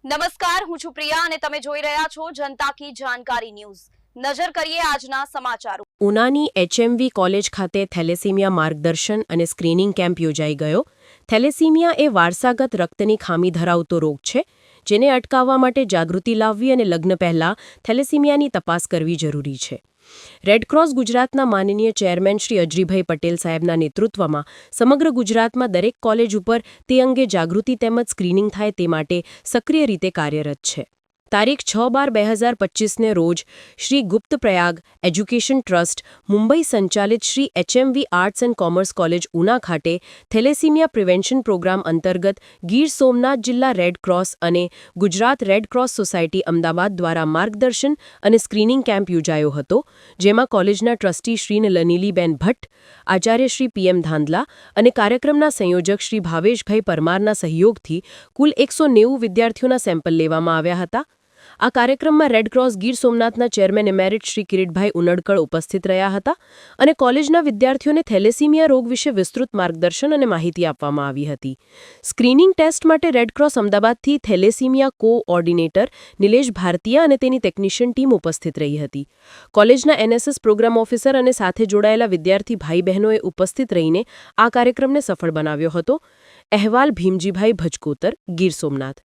નમસ્કાર, હું છું પ્રિયા અને તમે જોઈ રહ્યા છો જનતા કી જાણકારી ન્યૂઝ। નજર કરીએ આજના સમાચારો। ઉનાની એચએમવી કોલેજ ખાતે થેલેસીમિયા માર્ગદર્શન અને સ્ક્રીનિંગ કેમ્પ યોજાઈ ગયો। થેલેસીમિયા એ વારસાગત રક્તની ખામી ધરાવતો રોગ છે, જેને અટકાવવા માટે જાગૃતિ લાવવી અને લગ્ન પહેલા થેલેસીમિયાની તપાસ કરવી જરૂરી છે। રેડક્રોસ ગુજરાતના માનનીય ચેરમેન શ્રી અજરીભાઈ પટેલ સાહેબના નેતૃત્વમાં સમગ્ર ગુજરાતમાં દરેક કોલેજ ઉપર તે અંગે જાગૃતિ તેમજ સ્ક્રીનિંગ થાય તે માટે સક્રિય રીતે કાર્યરત છે। તારીખ 6/12/2025ને રોજ શ્રી ગુપ્ત પ્રયાગ એજ્યુકેશન ટ્રસ્ટ મુંબઈ સંચાલિત Shri HMV arts and commerce college Una ખાતે થેલેસીમિયા પ્રિવેન્શન પ્રોગ્રામ અંતર્ગત ગીર સોમનાથ જિલ્લા રેડ ક્રોસ અને Gujarat red cross society Ahmedabad દ્વારા માર્ગદર્શન અને સ્ક્રીનિંગ કેમ્પ યોજાયો હતો, જેમાં કોલેજના ટ્રસ્ટી શ્રી લનીલીબેન ભટ્ટ, આચાર્ય શ્રી પીએમ ધાંધલા અને કાર્યક્રમના સંયોજક શ્રી ભાવેશભાઈ પરમારના સહયોગથી કુલ 190 વિદ્યાર્થીઓના સેમ્પલ લેવામાં આવ્યા હતા। આ કાર્યક્રમમાં રેડક્રોસ ગીર સોમનાથના ચેરમેન એમેરિટ શ્રી કિરીટભાઈ ઉનડકળ ઉપસ્થિત રહ્યા હતા અને કોલેજના વિદ્યાર્થીઓને થેલેસીમિયા રોગ વિશે વિસ્તૃત માર્ગદર્શન અને માહિતી આપવામાં આવી હતી। સ્ક્રીનિંગ ટેસ્ટ માટે રેડક્રોસ અમદાવાદથી થેલેસીમિયા કોઓર્ડિનેટર નિલેશ ભારતીય અને તેની ટેકનિશિયન ટીમ ઉપસ્થિત રહી હતી। કોલેજના એનએસએસ પ્રોગ્રામ ઓફિસર અને સાથે જોડાયેલા વિદ્યાર્થી ભાઈ બહેનોએ ઉપસ્થિત રહીને આ કાર્યક્રમને સફળ બનાવ્યો હતો। અહેવાલ ભીમજીભાઈ ભજકોતર, ગીર સોમનાથ।